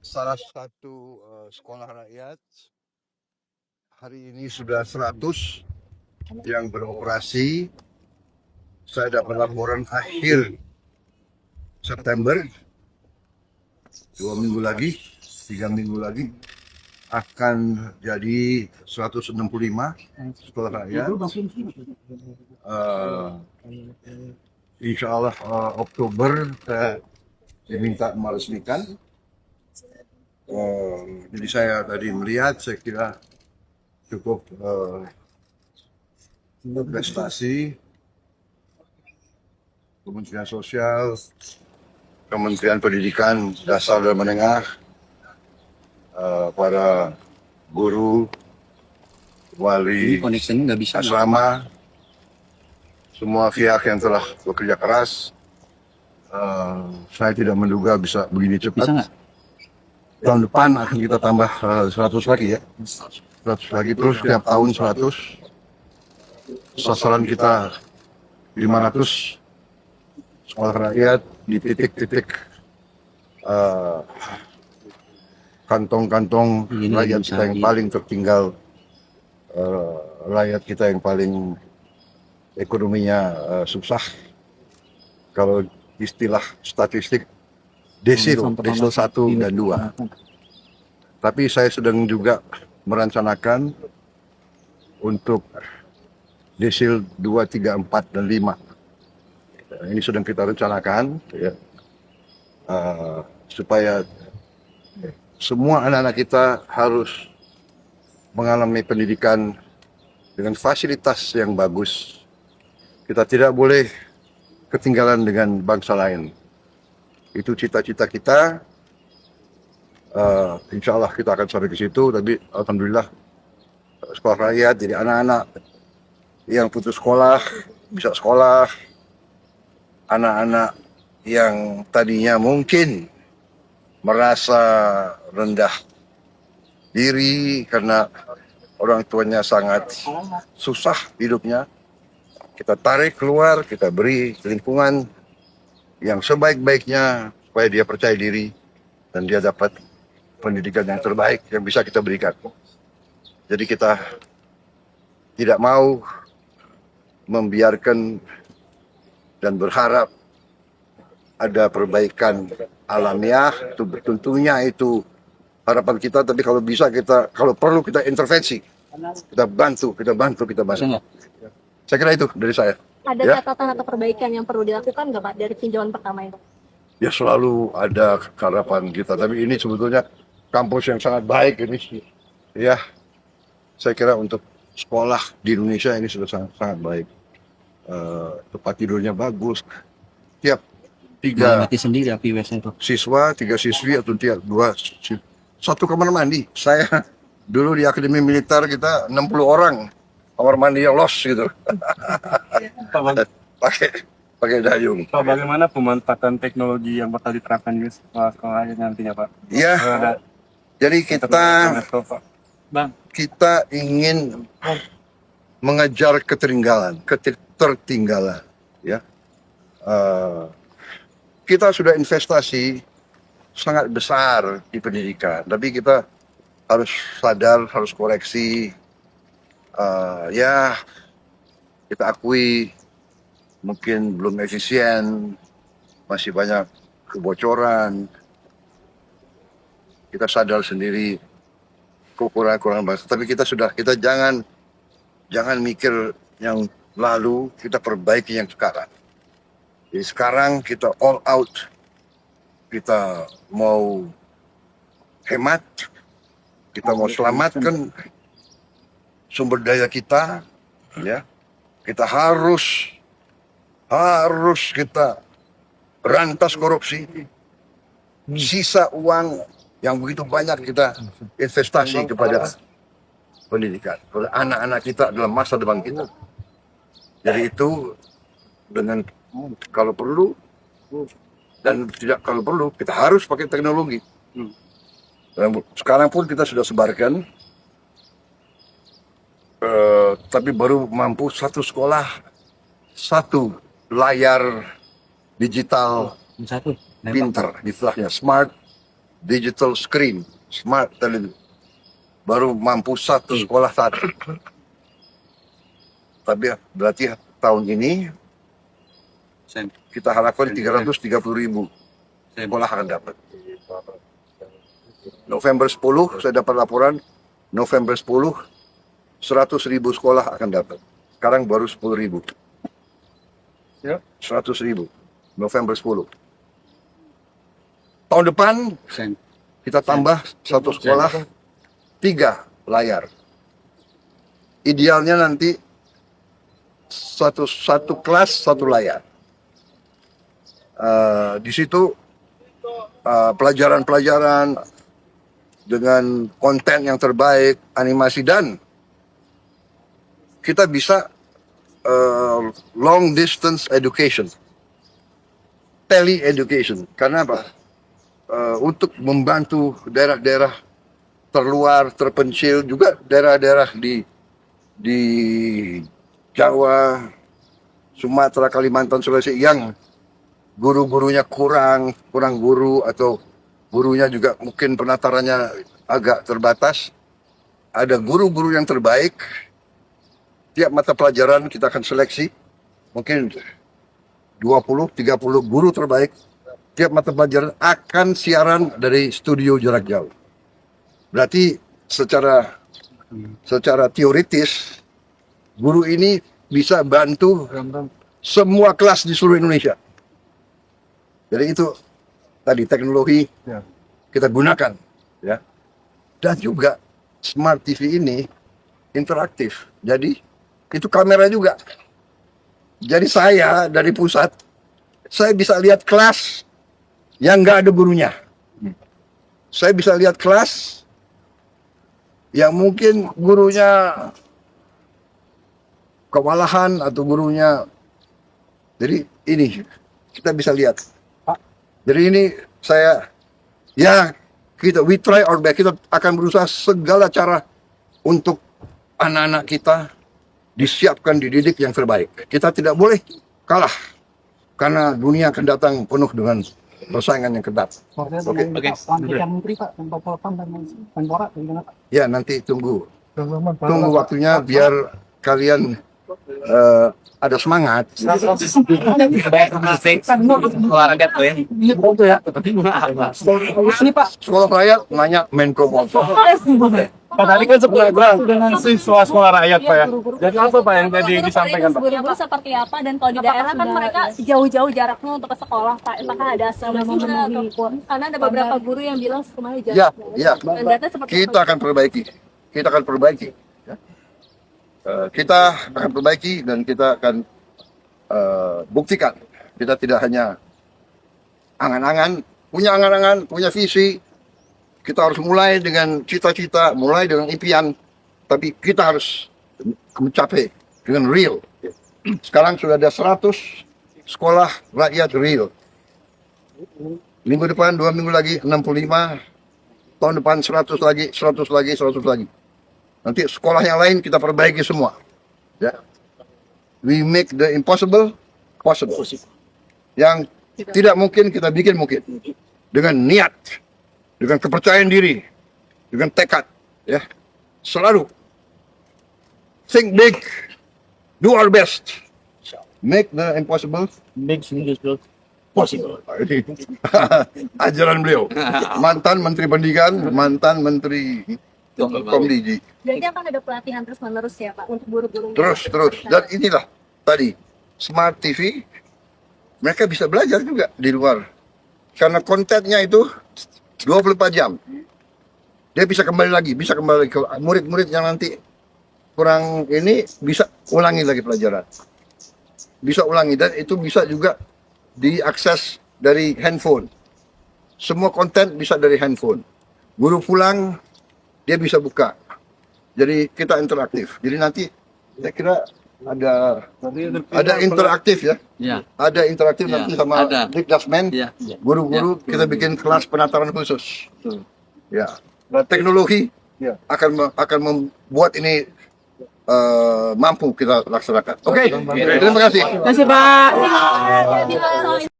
Salah satu sekolah rakyat hari ini sudah 100 yang beroperasi. Saya dapat laporan akhir September, 2 minggu lagi, 3 minggu lagi akan jadi 165 sekolah rakyat. Insya Allah Oktober saya diminta meresmikan. Jadi saya tadi melihat, saya kira cukup prestasi Kementerian Sosial, Kementerian Pendidikan Dasar dan Menengah, para guru, wali asrama, semua pihak yang telah bekerja keras. Saya tidak menduga bisa begini cepat. Tahun depan akan kita tambah 100 lagi ya. 100 lagi, terus setiap tahun 100. Sasaran kita 500 sekolah rakyat di titik-titik kantong-kantong rakyat kita yang paling tertinggal, rakyat kita yang paling ekonominya susah. Kalau istilah statistik desil 1 dan 2. Tapi saya sedang juga merencanakan untuk desil 2, 3, 4, dan 5. Ini sedang kita rencanakan ya, supaya semua anak-anak kita harus mengalami pendidikan dengan fasilitas yang bagus. Kita tidak boleh ketinggalan dengan bangsa lain. Itu cita-cita kita. Insya Allah kita akan sampai ke situ. Tapi alhamdulillah sekolah rakyat, jadi anak-anak yang putus sekolah bisa sekolah, anak-anak yang tadinya mungkin merasa rendah diri karena orang tuanya sangat susah hidupnya, kita tarik keluar, kita beri lingkungan yang sebaik-baiknya supaya dia percaya diri dan dia dapat pendidikan yang terbaik yang bisa kita berikan. Jadi kita tidak mau membiarkan dan berharap ada perbaikan alamiah. Itu tentunya itu harapan kita, tapi kalau bisa kita, kalau perlu kita intervensi, kita bantu. Saya kira itu dari saya. Ada catatan atau perbaikan yang perlu dilakukan nggak Pak dari tinjauan pertama itu? Ya selalu ada harapan kita, tapi ini sebetulnya kampus yang sangat baik ini. Ya, saya kira untuk sekolah di Indonesia ini sudah sangat baik. Tempat tidurnya bagus. Tiap 3 siswa, 3 siswi atau 2 satu kamar mandi. Saya dulu di Akademi Militer kita 60 orang kamar mandi yang los gitu. pakai dayung. Pak, bagaimana pemanfaatan teknologi yang bakal diterapkan di sekolah nantinya, Pak? Ya, jadi kita ingin mengejar ketertinggalan, ya. Kita sudah investasi sangat besar di pendidikan, tapi kita harus sadar, harus koreksi. Ya, kita akui mungkin belum efisien, masih banyak kebocoran. Kita sadar sendiri kekurangan bangsa, tapi kita jangan mikir yang lalu, kita perbaiki yang sekarang. Jadi sekarang kita all out, kita mau hemat, kita mau selamatkan sumber daya kita, ya. Kita harus kita berantas korupsi. Sisa uang yang begitu banyak kita investasi kepada pendidikan. Anak-anak kita adalah masa depan kita. Jadi itu dengan kalau perlu dan tidak kalau perlu kita harus pakai teknologi. Dan sekarang pun kita sudah sebarkan, tapi baru mampu satu sekolah, satu layar digital pinter, istilahnya smart digital screen, smart television. Baru mampu satu sekolah satu. Tapi berarti tahun ini kita harapkan 330.000 sekolah akan dapat. November 10 saya dapat laporan, November 10 100.000 sekolah akan dapat. Sekarang baru 10.000. Ya. 100.000 November 10. Tahun depan kita tambah satu sekolah 3 layar. Idealnya nanti satu kelas 1 layar. Di situ pelajaran-pelajaran dengan konten yang terbaik, animasi, dan kita bisa long distance education, tele education. Karena apa? Untuk membantu daerah-daerah terluar, terpencil, juga daerah-daerah di Jawa, Sumatera, Kalimantan, Sulawesi yang guru-gurunya kurang guru, atau gurunya juga mungkin penatarannya agak terbatas. Ada guru-guru yang terbaik. Tiap mata pelajaran kita akan seleksi mungkin 20-30 guru terbaik. Tiap mata pelajaran akan siaran dari studio jarak jauh. Berarti secara teoritis guru ini bisa bantu semua kelas di seluruh Indonesia. Jadi itu tadi teknologi kita gunakan, ya. Dan juga smart TV ini interaktif. Jadi itu kamera juga. Jadi saya dari pusat, saya bisa lihat kelas yang nggak ada gurunya. Saya bisa lihat kelas yang mungkin gurunya kewalahan atau gurunya. Jadi ini kita bisa lihat. Jadi ini we try our best. Kita akan berusaha segala cara untuk anak-anak kita disiapkan, dididik yang terbaik. Kita tidak boleh kalah karena dunia akan datang penuh dengan persaingan yang ketat. Oke. Ya, nanti tunggu waktunya biar kalian ada semangat. Olahraga tuh ya. Ini Pak. Sekolah rakyat nanya Menko Polhukam. Pak tadi kan sebenarnya dengan siswa sekolah rakyat Pak ya. Jadi apa Pak yang tadi disampaikan Pak? Guru seperti apa, dan kalau di daerah kan mereka jauh-jauh jaraknya untuk ke sekolah Pak. Apakah ada asesmen atau karena ada beberapa guru yang bilang semuanya jarak. Ya. Dan data seperti Kita akan perbaiki. Kita akan perbaiki. Kita akan perbaiki dan kita akan buktikan. Kita tidak hanya angan-angan, punya visi. Kita harus mulai dengan cita-cita, mulai dengan impian, tapi kita harus mencapai dengan real. Sekarang sudah ada 100 sekolah rakyat real. Minggu depan, 2 minggu lagi, 65. Tahun depan 100 lagi, 100 lagi, 100 lagi. Nanti sekolah yang lain kita perbaiki semua. Ya. We make the impossible possible. Yang tidak mungkin kita bikin mungkin. Dengan niat, dengan kepercayaan diri, dengan tekad, ya. Selalu think big, do our best, make the impossible possible. Ajaran beliau, mantan Menteri Pendidikan, mantan Menteri Komdigi. Jadi akan ada pelatihan terus-menerus ya Pak untuk guru-guru. Terus. Dan inilah tadi smart TV, mereka bisa belajar juga di luar. Karena kontennya itu 24 jam. Dia bisa kembali lagi ke murid-murid yang nanti kurang ini, bisa ulangi lagi pelajaran. Bisa ulangi, dan itu bisa juga diakses dari handphone. Semua konten bisa dari handphone. Guru pulang, dia bisa buka. Jadi kita interaktif. Jadi nanti saya kira ada interaktif ya. Ya. Ada interaktif Ya, nanti sama ada. Dikdasmen. Ya. Guru-guru kita bikin kelas penataran khusus. Ya. Dan teknologi akan membuat ini mampu kita laksanakan. Oke. Terima kasih. Terima kasih Pak.